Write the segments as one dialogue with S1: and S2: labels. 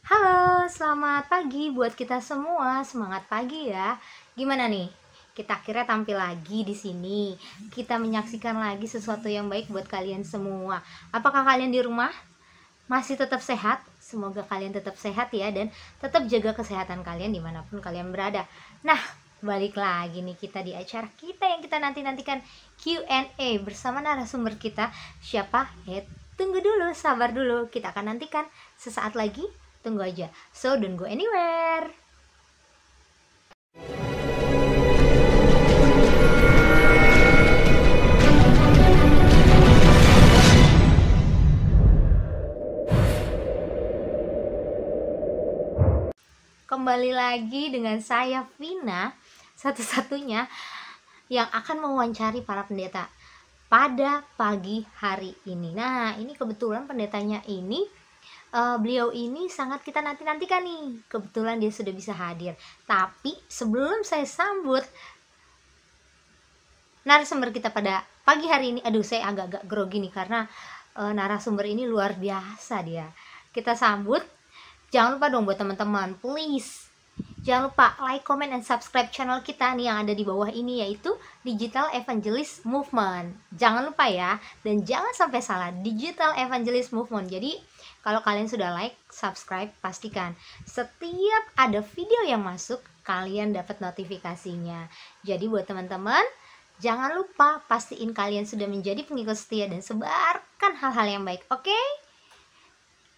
S1: Halo, selamat pagi buat kita semua. Semangat pagi ya. Gimana nih? Kita akhirnya tampil lagi di sini. Kita menyaksikan lagi sesuatu yang baik buat kalian semua. Apakah kalian di rumah masih tetap sehat? Semoga kalian tetap sehat ya, dan tetap jaga kesehatan kalian dimanapun kalian berada. Nah, balik lagi nih kita di acara kita yang kita nanti-nantikan, Q&A bersama narasumber kita. Siapa? Tunggu dulu, sabar dulu. Kita akan nantikan sesaat lagi. Tunggu aja. So, don't go anywhere. Kembali lagi dengan saya, Vina, satu-satunya yang akan mewawancari para pendeta pada pagi hari ini. Nah, ini kebetulan pendetanya ini, beliau ini sangat kita nanti-nantikan nih. Kebetulan dia sudah bisa hadir. Tapi sebelum saya sambut narasumber kita pada pagi hari ini, aduh saya agak-agak grogi nih karena narasumber ini luar biasa dia. Kita sambut. Jangan lupa dong buat teman-teman, please jangan lupa like, comment, and subscribe channel kita nih yang ada di bawah ini, yaitu Digital Evangelist Movement. Jangan lupa ya, dan jangan sampai salah, Digital Evangelist Movement. Jadi kalau kalian sudah like, subscribe, pastikan setiap ada video yang masuk kalian dapat notifikasinya. Jadi buat teman-teman, jangan lupa pastiin kalian sudah menjadi pengikut setia dan sebarkan hal-hal yang baik. Oke?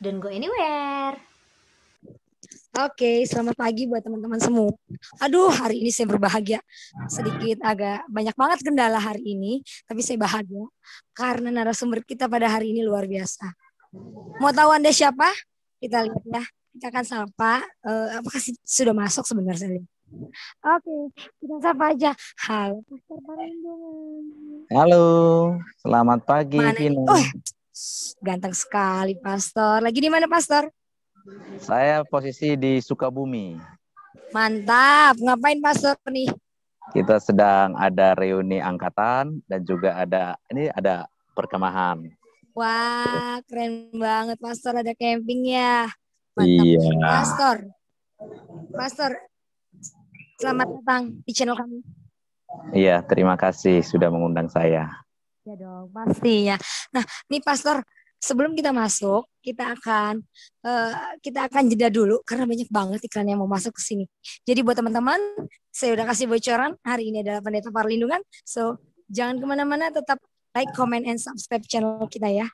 S1: Don't go anywhere.
S2: Oke, selamat pagi buat teman-teman semua. Aduh, hari ini saya berbahagia. Sedikit agak banyak banget kendala hari ini, tapi saya bahagia karena narasumber kita pada hari ini luar biasa. Mau tahu Anda siapa? Kita lihat ya. Kita akan sapa. Apakah sudah masuk sebenarnya? Oke, kita sapa aja. Halo, Pastor Parindungan.
S3: Halo, selamat pagi,
S2: Mana nih?
S3: Vina.
S2: Oh, ganteng sekali, Pastor. Lagi di mana, Pastor?
S3: Saya posisi di Sukabumi.
S2: Mantap. Ngapain, Pastor nih?
S3: Kita sedang ada reuni angkatan dan juga ada perkemahan.
S2: Wah, keren banget, Pastor. Ada camping ya. Mantap.
S3: Iya.
S2: Pastor, selamat datang di channel kami.
S3: Iya, terima kasih sudah mengundang saya.
S2: Ya dong, pastinya. Nah, nih Pastor, sebelum kita masuk, kita akan jeda dulu karena banyak banget iklan yang mau masuk ke sini. Jadi buat teman-teman, saya udah kasih bocoran. Hari ini adalah Pendeta Parlindungan. So, jangan kemana-mana, tetap like, comment, and subscribe channel kita ya.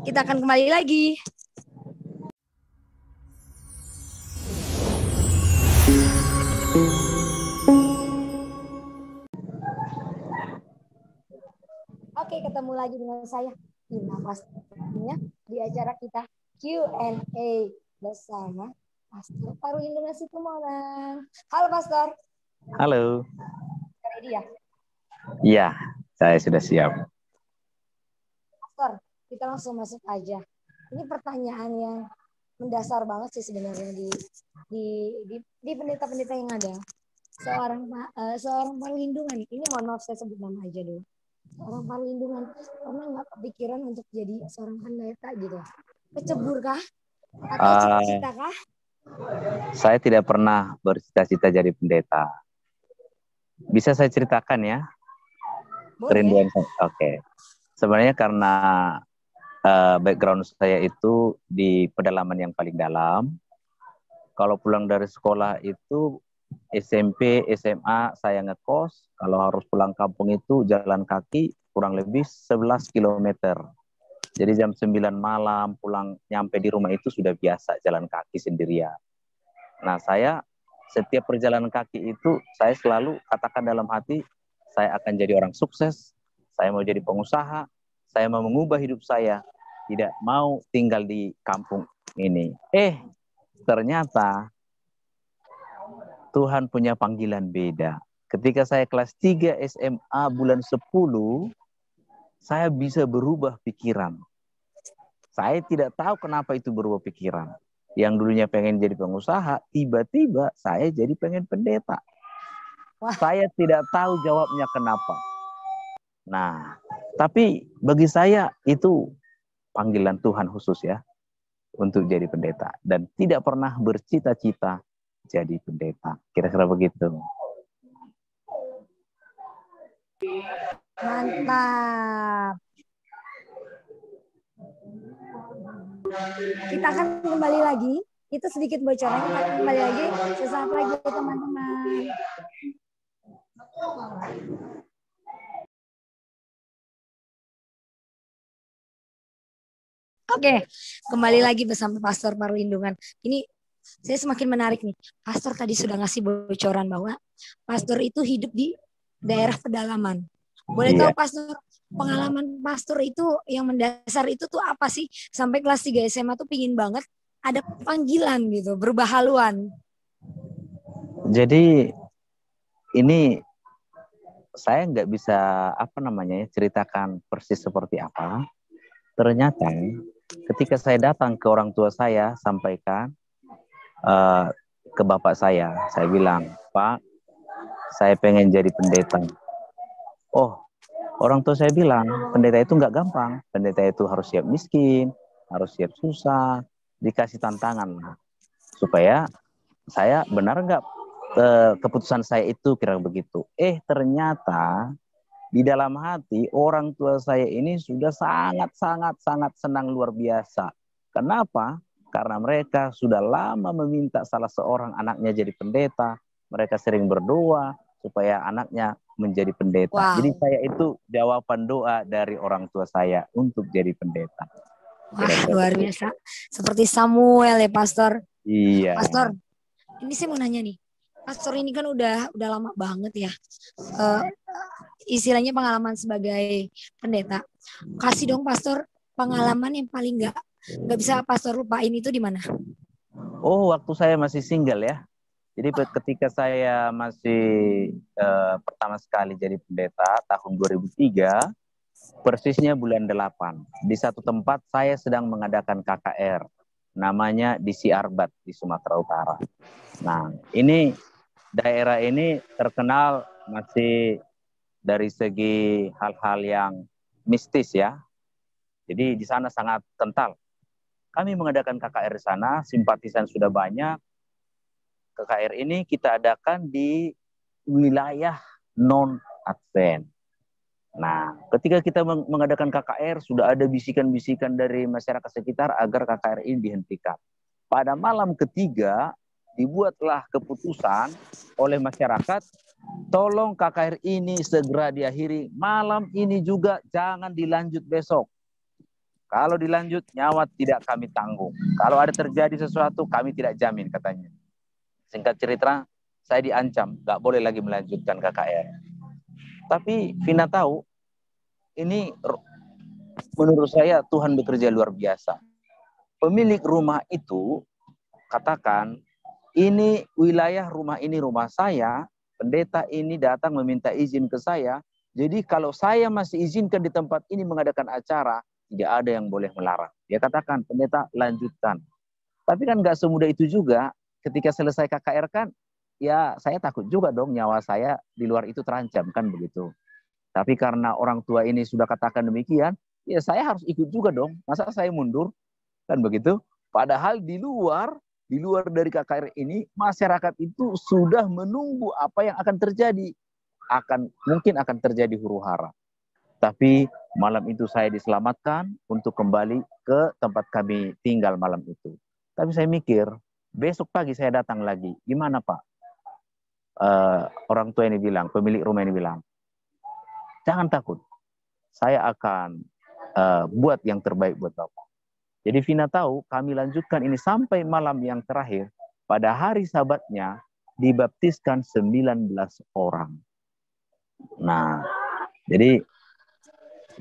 S2: Kita akan kembali lagi. Oke, ketemu lagi dengan saya, Vina, pastinya di acara kita Q&A bersama Pastor Parlindungan Situmorang. Halo, Pastor.
S3: Halo.
S2: Ready ya?
S3: Iya, saya sudah siap.
S2: Pastor, kita langsung masuk aja. Ini pertanyaan yang mendasar banget sih sebenarnya di pendeta-pendeta yang ada. Seorang perlindungan. Ini mohon maaf saya sebut nama aja dulu. Seorang perlindungan pernah nggak kepikiran untuk jadi seorang pendeta gitu? Kecebur kah? Atau cita-cita kah?
S3: Saya tidak pernah bercita-cita jadi pendeta. Bisa saya ceritakan ya? Kerinduan saya. Oke. Sebenarnya karena background saya itu di pedalaman yang paling dalam. Kalau pulang dari sekolah itu SMP, SMA saya ngekos. Kalau harus pulang kampung itu jalan kaki kurang lebih 11 km. Jadi jam 9 malam pulang nyampe di rumah itu sudah biasa jalan kaki sendirian. Nah, saya setiap perjalanan kaki itu saya selalu katakan dalam hati, saya akan jadi orang sukses, saya mau jadi pengusaha, saya mau mengubah hidup saya, tidak mau tinggal di kampung ini. Ternyata Tuhan punya panggilan beda. Ketika saya kelas 3 SMA bulan 10, saya bisa berubah pikiran. Saya tidak tahu kenapa itu berubah pikiran. Yang dulunya pengen jadi pengusaha, tiba-tiba saya jadi pengen pendeta. Saya tidak tahu jawabnya kenapa. Nah, tapi bagi saya itu panggilan Tuhan khusus ya. untuk jadi pendeta dan tidak pernah bercita-cita jadi pendeta. Kira-kira begitu.
S2: Mantap. Kita akan kembali lagi. Itu sedikit bocoran. Kita akan kembali lagi sesaat lagi teman-teman. Oke, kembali lagi bersama Pastor Perlindungan. Ini saya semakin menarik nih. Pastor tadi sudah ngasih bocoran bahwa pastor itu hidup di daerah pedalaman. Boleh tahu Pastor, pengalaman pastor itu yang mendasar itu tuh apa sih? Sampai kelas 3 SMA tuh pingin banget ada panggilan gitu, berubah haluan.
S3: Jadi ini saya nggak bisa ceritakan persis seperti apa. Ternyata ketika saya datang ke orang tua saya, sampaikan ke bapak saya bilang, Pak, saya pengen jadi pendeta. Oh, orang tua saya bilang, pendeta itu nggak gampang. Pendeta itu harus siap miskin, harus siap susah, dikasih tantangan supaya saya benar nggak keputusan saya itu kira begitu. Ternyata di dalam hati orang tua saya ini sudah sangat senang luar biasa. Kenapa? Karena mereka sudah lama meminta salah seorang anaknya jadi pendeta. Mereka sering berdoa supaya anaknya menjadi pendeta.
S2: Wow.
S3: Jadi saya itu jawaban doa dari orang tua saya untuk jadi pendeta.
S2: Wah, luar biasa. Seperti Samuel ya, Pastor.
S3: Iya.
S2: Pastor, ini saya mau nanya nih. Pastor ini kan udah lama banget ya. Istilahnya pengalaman sebagai pendeta. Kasih dong Pastor pengalaman yang paling nggak bisa Pastor lupain itu di mana?
S3: Oh, waktu saya masih single ya. Jadi ketika saya masih pertama sekali jadi pendeta tahun 2003, persisnya bulan 8. Di satu tempat saya sedang mengadakan KKR. Namanya di Siarbat di Sumatera Utara. Nah, ini daerah ini terkenal masih dari segi hal-hal yang mistis ya. Jadi di sana sangat kental. Kami mengadakan KKR di sana, simpatisan sudah banyak. KKR ini kita adakan di wilayah non-Advent. Nah, ketika kita mengadakan KKR, sudah ada bisikan-bisikan dari masyarakat sekitar agar KKR ini dihentikan. Pada malam ketiga, dibuatlah keputusan oleh masyarakat, tolong KKR ini segera diakhiri. Malam ini juga jangan dilanjut besok. Kalau dilanjut, nyawa tidak kami tanggung. Kalau ada terjadi sesuatu, kami tidak jamin, katanya. Singkat cerita, saya diancam, nggak boleh lagi melanjutkan KKR. Tapi Vina tahu, ini menurut saya Tuhan bekerja luar biasa. Pemilik rumah itu katakan, ini wilayah rumah ini rumah saya, pendeta ini datang meminta izin ke saya, jadi kalau saya masih izinkan di tempat ini mengadakan acara, tidak ada yang boleh melarang. Dia katakan, pendeta lanjutkan. Tapi kan nggak semudah itu juga. Ketika selesai KKR kan, ya saya takut juga dong nyawa saya di luar itu terancam kan begitu. Tapi karena orang tua ini sudah katakan demikian, ya saya harus ikut juga dong. Masa saya mundur kan begitu? Padahal di luar dari KKR ini masyarakat itu sudah menunggu apa yang akan terjadi. Mungkin akan terjadi huru-hara. Tapi malam itu saya diselamatkan untuk kembali ke tempat kami tinggal malam itu. Tapi saya mikir, besok pagi saya datang lagi. Gimana Pak? Orang tua ini bilang, pemilik rumah ini bilang, jangan takut. Saya akan buat yang terbaik buat Bapak. Jadi Vina tahu kami lanjutkan ini sampai malam yang terakhir. Pada hari Sabatnya dibaptiskan 19 orang. Nah, jadi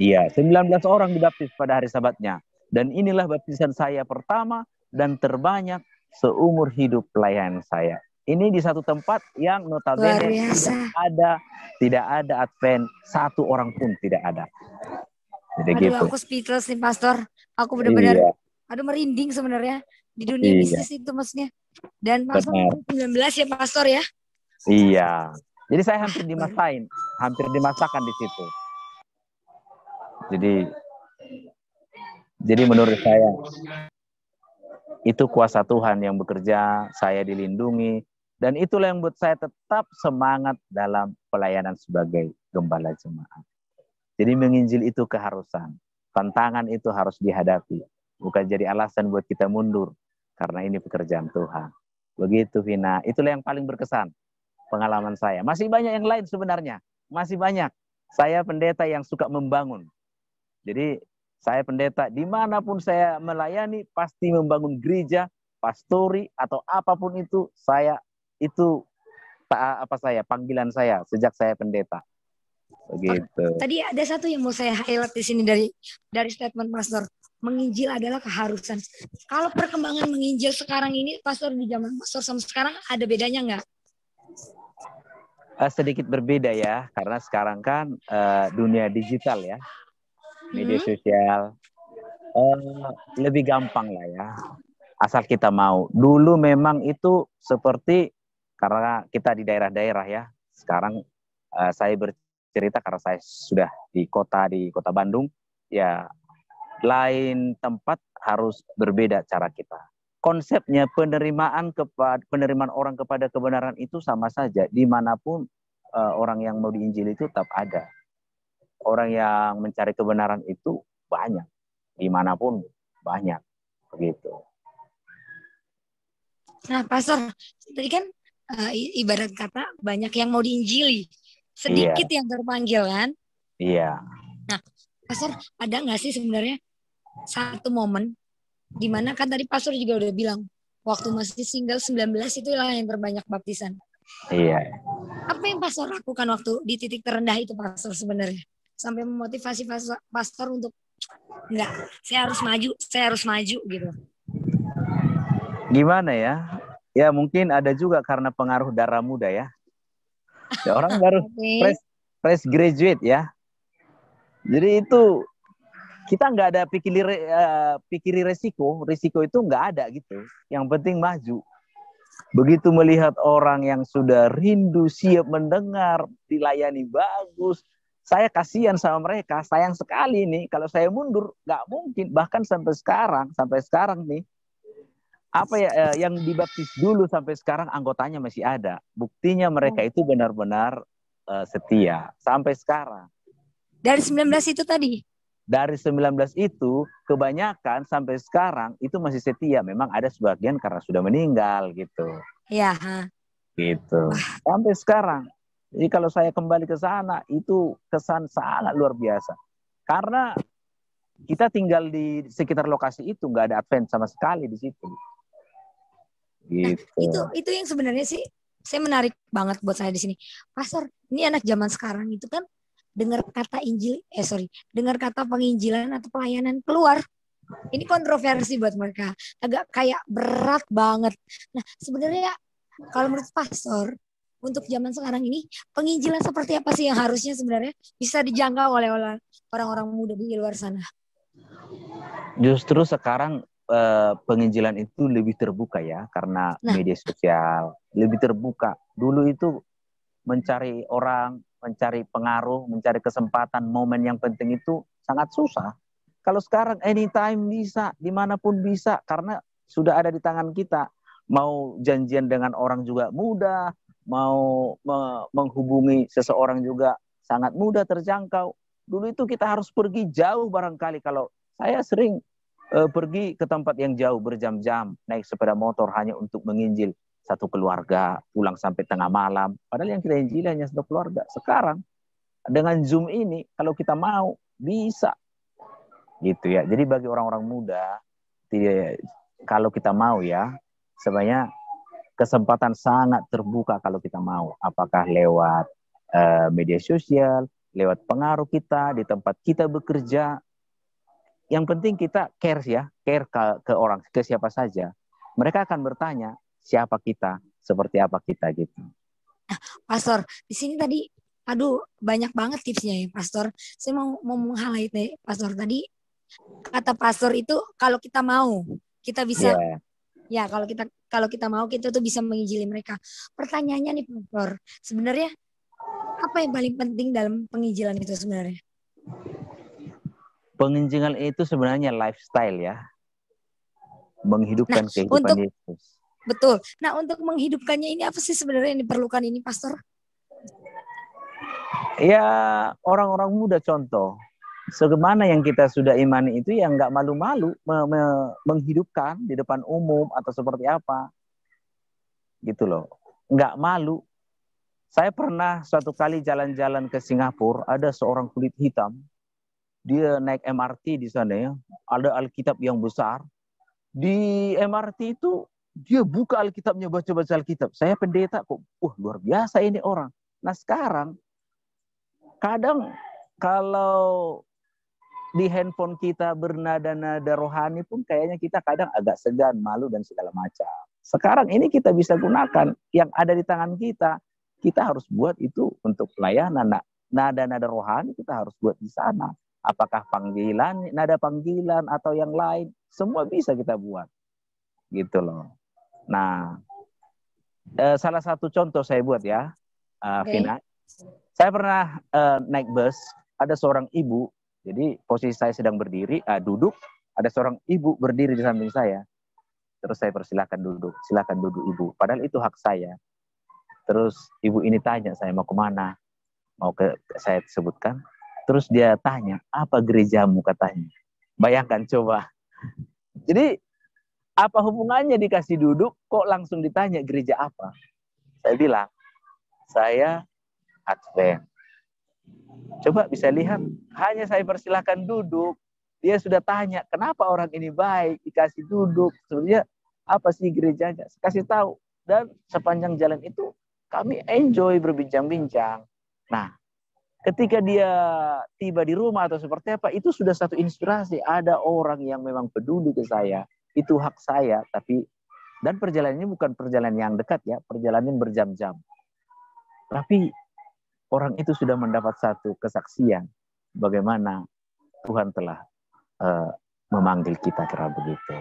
S3: iya, 19 orang dibaptis pada hari Sabatnya. Dan inilah baptisan saya pertama dan terbanyak seumur hidup pelayanan saya. Ini di satu tempat yang notabene tidak ada Advent, satu orang pun tidak ada. Jadi
S2: aduh,
S3: gitu.
S2: aku speechless nih Pastor. Aku benar-benar merinding sebenarnya di dunia bisnis itu maksudnya. Dan Pastor 19 ya Pastor ya?
S3: Iya. Jadi saya hampir dimasakan di situ. Jadi menurut saya Itu kuasa Tuhan yang bekerja, saya dilindungi, dan itulah yang buat saya tetap semangat dalam pelayanan sebagai gembala jemaat. Jadi menginjil itu keharusan, tantangan itu harus dihadapi, bukan jadi alasan buat kita mundur, karena ini pekerjaan Tuhan. Begitu Vina, itulah yang paling berkesan pengalaman saya. Masih banyak yang lain sebenarnya, masih banyak. Saya pendeta yang suka membangun. Jadi saya pendeta, dimanapun saya melayani, pasti membangun gereja, pastori, atau apapun itu, itu panggilan saya sejak saya pendeta. Begitu.
S2: Tadi ada satu yang mau saya highlight di sini dari statement Pastor. Menginjil adalah keharusan. Kalau perkembangan menginjil sekarang ini, Pastor, di zaman Pastor sama sekarang ada bedanya nggak?
S3: Sedikit berbeda ya, karena sekarang kan dunia digital ya, media sosial, lebih gampang lah ya, asal kita mau. Dulu memang itu seperti, karena kita di daerah-daerah ya, sekarang saya bercerita karena saya sudah di kota Bandung, ya lain tempat harus berbeda cara kita. Konsepnya penerimaan orang kepada kebenaran itu sama saja. Dimanapun orang yang mau diinjili itu tetap ada. Orang yang mencari kebenaran itu banyak. Dimanapun banyak. Begitu.
S2: Nah, Pastor, tadi kan ibarat kata banyak yang mau diinjili. Sedikit yang terpanggil kan?
S3: Iya.
S2: Nah, Pastor, ada nggak sih sebenarnya satu momen di mana kan tadi Pastor juga udah bilang waktu masih single 19 itulah yang terbanyak baptisan.
S3: Iya.
S2: Apa yang Pastor lakukan waktu di titik terendah itu, Pastor, sebenarnya? Sampai memotivasi Pastor untuk enggak, saya harus maju gitu.
S3: Gimana ya? Ya mungkin ada juga karena pengaruh darah muda ya. Orang baru fresh graduate ya. Jadi itu kita nggak ada pikiri risiko itu nggak ada gitu. Yang penting maju. Begitu melihat orang yang sudah rindu, siap mendengar, dilayani bagus, saya kasihan sama mereka, sayang sekali nih. Kalau saya mundur, nggak mungkin. Bahkan sampai sekarang nih, apa ya yang dibaptis dulu sampai sekarang anggotanya masih ada. Buktinya mereka itu benar-benar setia sampai sekarang.
S2: Dari 19 itu tadi?
S3: Dari 19 itu, kebanyakan sampai sekarang itu masih setia. Memang ada sebagian karena sudah meninggal gitu.
S2: Iya.
S3: Gitu. Sampai sekarang. Jadi kalau saya kembali ke sana, itu kesan sangat luar biasa. Karena kita tinggal di sekitar lokasi itu, nggak ada Advent sama sekali di situ. Gitu.
S2: Nah, itu yang sebenarnya sih saya menarik banget buat saya di sini. Pastor, ini anak zaman sekarang itu kan dengar kata dengar kata penginjilan atau pelayanan keluar. Ini kontroversi buat mereka. Agak kayak berat banget. Nah, sebenarnya kalau menurut Pastor, untuk zaman sekarang ini, penginjilan seperti apa sih yang harusnya sebenarnya bisa dijangkau oleh orang-orang muda di luar sana?
S3: Justru sekarang penginjilan itu lebih terbuka ya, karena media sosial lebih terbuka. Dulu itu mencari orang, mencari pengaruh, mencari kesempatan, momen yang penting itu sangat susah. Kalau sekarang anytime bisa, dimanapun bisa, karena sudah ada di tangan kita. Mau janjian dengan orang juga mudah, mau menghubungi seseorang juga sangat mudah terjangkau. Dulu itu kita harus pergi jauh barangkali. Kalau saya sering pergi ke tempat yang jauh berjam-jam, naik sepeda motor hanya untuk menginjil satu keluarga, pulang sampai tengah malam. Padahal yang kita injili hanya satu keluarga. Sekarang dengan Zoom ini, kalau kita mau, bisa. Gitu ya. Jadi bagi orang-orang muda, kalau kita mau ya, sebenarnya kesempatan sangat terbuka kalau kita mau. Apakah lewat media sosial, lewat pengaruh kita, di tempat kita bekerja. Yang penting kita care ke orang, ke siapa saja. Mereka akan bertanya, siapa kita, seperti apa kita gitu.
S2: Nah, Pastor, di sini tadi, banyak banget tipsnya ya, Pastor. Saya mau meng-highlight nih, Pastor. Tadi kata Pastor itu kalau kita mau, kita bisa. Ya, kalau kita mau, kita tuh bisa menginjili mereka. Pertanyaannya nih, Pastor, sebenarnya apa yang paling penting dalam penginjilan itu sebenarnya? Penginjilan
S3: itu sebenarnya lifestyle ya. menghidupkan kehidupan
S2: untuk
S3: Yesus.
S2: betul. Nah, untuk menghidupkannya ini apa sih sebenarnya yang diperlukan ini, Pastor?
S3: Ya, orang-orang muda contoh. Sebagaimana yang kita sudah imani itu yang nggak malu-malu menghidupkan di depan umum atau seperti apa. Gitu loh. Nggak malu. Saya pernah suatu kali jalan-jalan ke Singapura, ada seorang kulit hitam. Dia naik MRT di sana ya. Ada Alkitab yang besar. Di MRT itu dia buka Alkitabnya, baca-baca Alkitab. Saya pendeta kok, luar biasa ini orang. Nah sekarang, kadang kalau di handphone kita bernada-nada rohani pun kayaknya kita kadang agak segan, malu dan segala macam. Sekarang ini kita bisa gunakan yang ada di tangan kita. Kita harus buat itu untuk pelayanan. Nah, nada-nada rohani kita harus buat di sana. Apakah panggilan, nada panggilan atau yang lain, semua bisa kita buat. Gitu loh. Nah, salah satu contoh saya buat ya, Vina. Saya pernah naik bus, ada seorang ibu. Jadi posisi saya sedang berdiri, duduk, ada seorang ibu berdiri di samping saya. Terus saya persilahkan duduk, silakan duduk ibu. Padahal itu hak saya. Terus ibu ini tanya saya mau kemana, saya sebutkan. Terus dia tanya, apa gerejamu katanya. Bayangkan coba. Jadi apa hubungannya dikasih duduk, kok langsung ditanya gereja apa? Saya bilang, saya Advent. Coba bisa lihat, hanya saya persilahkan duduk, dia sudah tanya, kenapa orang ini baik, dikasih duduk, sebenarnya apa sih gerejanya, kasih tahu. Dan sepanjang jalan itu, kami enjoy berbincang-bincang. Nah, ketika dia tiba di rumah atau seperti apa, itu sudah satu inspirasi, ada orang yang memang peduli ke saya, itu hak saya, dan perjalanannya bukan perjalanan yang dekat ya, perjalanan berjam-jam. Tapi orang itu sudah mendapat satu kesaksian bagaimana Tuhan telah memanggil kita kira begitu.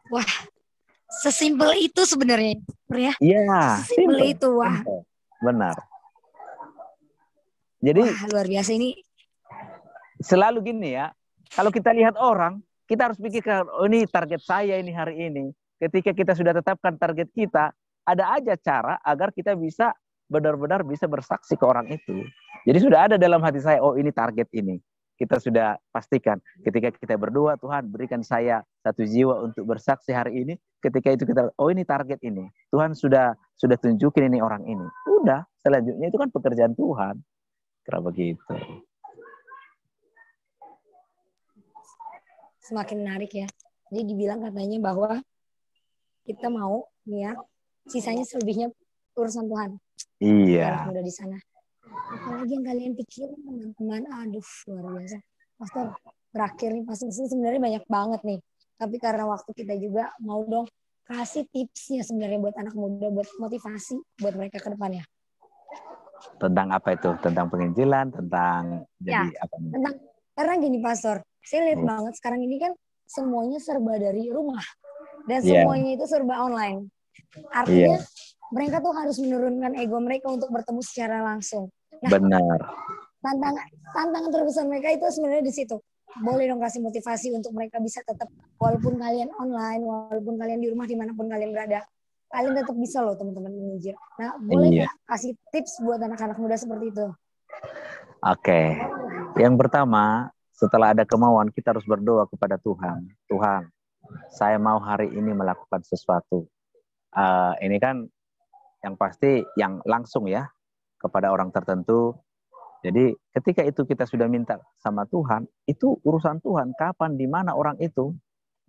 S2: Wah, sesimpel itu sebenarnya, ya?
S3: Iya,
S2: sesimpel itu, wah.
S3: Simple. Benar. Jadi
S2: luar biasa ini.
S3: Selalu gini ya, kalau kita lihat orang, kita harus pikirkan, ini target saya ini hari ini. Ketika kita sudah tetapkan target kita, ada aja cara agar kita bisa benar-benar bisa bersaksi ke orang itu. Jadi sudah ada dalam hati saya, ini target ini. Kita sudah pastikan ketika kita berdoa, Tuhan berikan saya satu jiwa untuk bersaksi hari ini. Ketika itu kita, ini target ini. Tuhan sudah tunjukin ini orang ini. Udah, selanjutnya itu kan pekerjaan Tuhan. Kira begitu.
S2: Semakin menarik ya. Jadi dibilang katanya bahwa kita mau nih ya, sisanya selebihnya urusan Tuhan.
S3: Iya.
S2: Udah di sana. Apalagi yang kalian pikirin teman-teman, aduh luar biasa. Pastor, terakhir nih Pastor sebenarnya banyak banget nih. Tapi karena waktu kita juga mau dong kasih tipsnya sebenarnya buat anak muda, buat motivasi buat mereka ke depannya.
S3: Tentang apa itu? Tentang penginjilan, tentang jadi apa?
S2: Tentang, karena gini Pastor, saya lihat banget sekarang ini kan semuanya serba dari rumah dan semuanya itu serba online. Artinya mereka tuh harus menurunkan ego mereka untuk bertemu secara langsung. Nah,
S3: benar.
S2: Tantangan terbesar mereka itu sebenarnya di situ. Boleh dong kasih motivasi untuk mereka bisa tetap, walaupun kalian online, walaupun kalian di rumah dimanapun kalian berada, kalian tetap bisa loh teman-teman menginjil. Nah, boleh nggak kasih tips buat anak-anak muda seperti itu?
S3: Oke. Yang pertama, setelah ada kemauan, kita harus berdoa kepada Tuhan. Tuhan, saya mau hari ini melakukan sesuatu. Ini kan yang pasti yang langsung ya kepada orang tertentu. Jadi ketika itu kita sudah minta sama Tuhan, itu urusan Tuhan, kapan, di mana orang itu.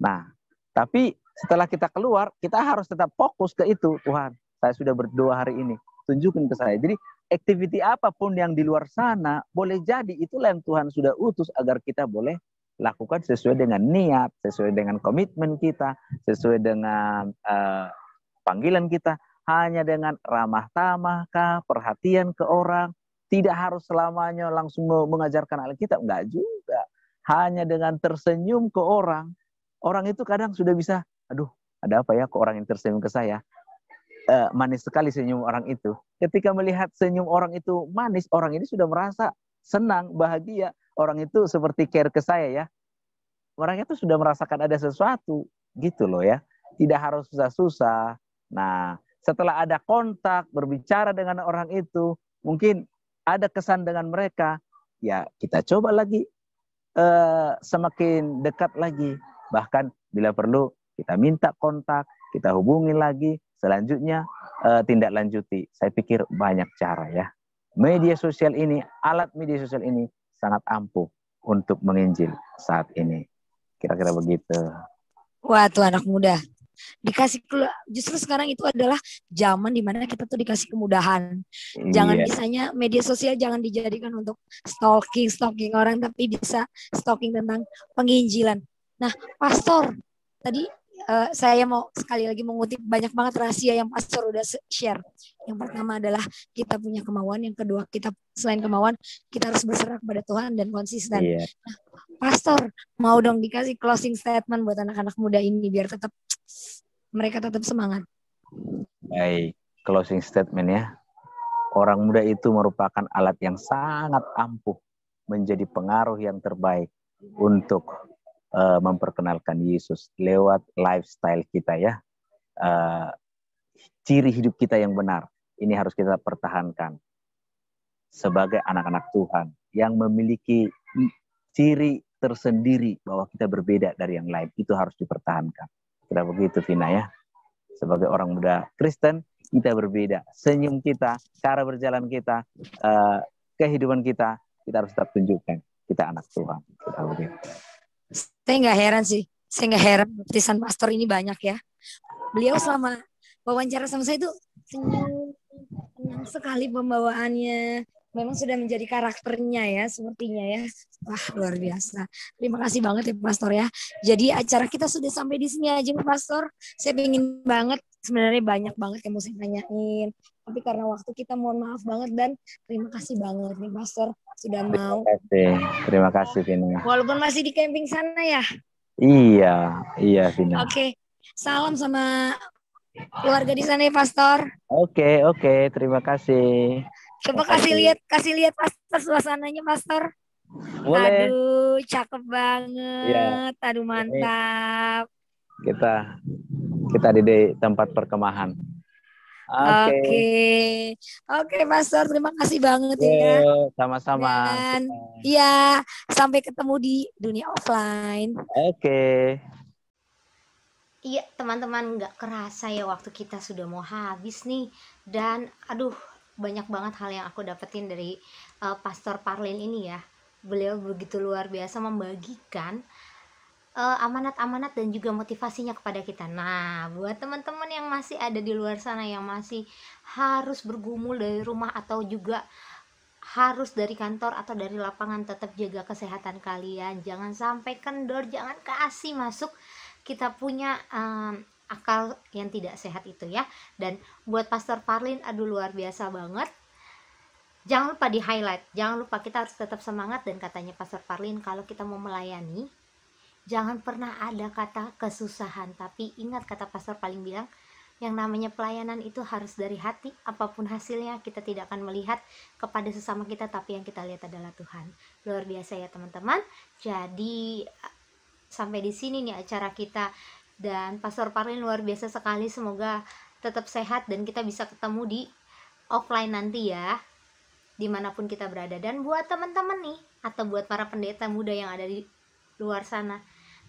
S3: Nah, tapi setelah kita keluar, kita harus tetap fokus ke itu. Tuhan, saya sudah berdoa hari ini, tunjukin ke saya. Jadi aktiviti apapun yang di luar sana, boleh jadi itulah yang Tuhan sudah utus agar kita boleh lakukan sesuai dengan niat, sesuai dengan komitmen kita, sesuai dengan panggilan kita. Hanya dengan ramah tamah kah, perhatian ke orang, tidak harus selamanya langsung mengajarkan Alkitab, enggak juga. Hanya dengan tersenyum ke orang itu kadang sudah bisa, aduh, ada apa ya kok orang yang tersenyum ke saya? Manis sekali senyum orang itu. Ketika melihat senyum orang itu manis, orang ini sudah merasa senang, bahagia. Orang itu seperti care ke saya ya. mereka tuh sudah merasakan ada sesuatu gitu loh ya. Tidak harus susah-susah. Nah, setelah ada kontak, berbicara dengan orang itu, mungkin ada kesan dengan mereka, ya kita coba lagi semakin dekat lagi. Bahkan bila perlu kita minta kontak, kita hubungi lagi, selanjutnya tindak lanjuti. Saya pikir banyak cara ya. Media sosial ini, alat media sosial ini sangat ampuh untuk menginjil saat ini. Kira-kira begitu.
S2: Wah, tuh anak muda. Justru sekarang itu adalah zaman dimana kita tuh dikasih kemudahan. Jangan bisanya media sosial jangan dijadikan untuk stalking orang, tapi bisa stalking tentang penginjilan. Nah, Pastor, tadi saya mau sekali lagi mengutip banyak banget rahasia yang Pastor udah share. Yang pertama adalah kita punya kemauan, yang kedua kita selain kemauan kita harus berserah kepada Tuhan dan konsisten. Nah, Pastor, mau dong dikasih closing statement buat anak-anak muda ini biar mereka tetap semangat.
S3: Baik, closing statement ya. Orang muda itu merupakan alat yang sangat ampuh menjadi pengaruh yang terbaik untuk memperkenalkan Yesus lewat lifestyle kita ya. Ciri hidup kita yang benar, ini harus kita pertahankan sebagai anak-anak Tuhan yang memiliki ciri tersendiri bahwa kita berbeda dari yang lain. Itu harus dipertahankan. Kira begitu Vina ya. Sebagai orang muda Kristen, kita berbeda. Senyum kita, cara berjalan kita, kehidupan kita harus tetap tunjukkan. Kita anak Tuhan. Kira begitu.
S2: Saya nggak heran sih. Saya nggak heran baptisan pastor ini banyak ya. Beliau selama wawancara sama saya itu senyum, tenang sekali pembawaannya. Memang sudah menjadi karakternya ya, sepertinya ya. Wah, luar biasa. Terima kasih banget ya Pastor ya. Jadi acara kita sudah sampai di sini aja Pastor. Saya pengen banget, sebenarnya banyak banget yang mau saya tanyain. Tapi karena waktu kita mohon maaf banget dan terima kasih banget nih Pastor sudah mau.
S3: Terima kasih Vina.
S2: Walaupun masih di camping sana ya.
S3: Iya Vina.
S2: Oke. Salam sama keluarga di sana ya Pastor.
S3: Oke, terima kasih.
S2: Coba kasih lihat Pastor suasananya Pastor.
S3: Boleh.
S2: Aduh, cakep banget.
S3: Ya.
S2: Aduh, mantap.
S3: Kita di tempat perkemahan.
S2: Oke, Pastor, terima kasih banget ya.
S3: Sama-sama.
S2: Dan ya, sampai ketemu di dunia offline.
S3: Oke.
S1: Iya, teman-teman, nggak kerasa ya waktu kita sudah mau habis nih. Dan aduh, banyak banget hal yang aku dapetin dari Pastor Parlin ini ya. Beliau begitu luar biasa membagikan amanat-amanat dan juga motivasinya kepada kita. Nah, buat teman-teman yang masih ada di luar sana, yang masih harus bergumul dari rumah atau juga harus dari kantor atau dari lapangan, tetap jaga kesehatan kalian. Jangan sampai kendor, jangan kasih masuk kita punya akal yang tidak sehat itu ya. Dan buat Pastor Parlin, aduh luar biasa banget. Jangan lupa di highlight, jangan lupa kita harus tetap semangat. Dan katanya Pastor Parlin, kalau kita mau melayani, jangan pernah ada kata kesusahan. Tapi ingat kata Pastor paling bilang, yang namanya pelayanan itu harus dari hati. Apapun hasilnya, kita tidak akan melihat kepada sesama kita, tapi yang kita lihat adalah Tuhan. Luar biasa ya teman-teman. Jadi sampai di sini nih acara kita. Dan Pastor Parlin luar biasa sekali. Semoga tetap sehat dan kita bisa ketemu di offline nanti ya, dimanapun kita berada. Dan buat teman-teman nih, atau buat para pendeta muda yang ada di luar sana,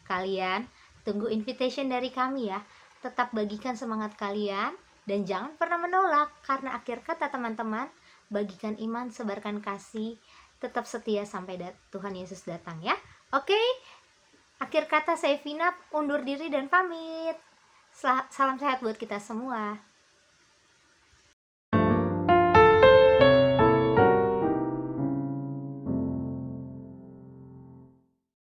S1: kalian tunggu invitation dari kami ya. Tetap bagikan semangat kalian dan jangan pernah menolak, karena akhir kata teman-teman, bagikan iman, sebarkan kasih, tetap setia sampai Tuhan Yesus datang ya. Oke, akhir kata saya Vina undur diri dan pamit. Salam sehat buat kita semua.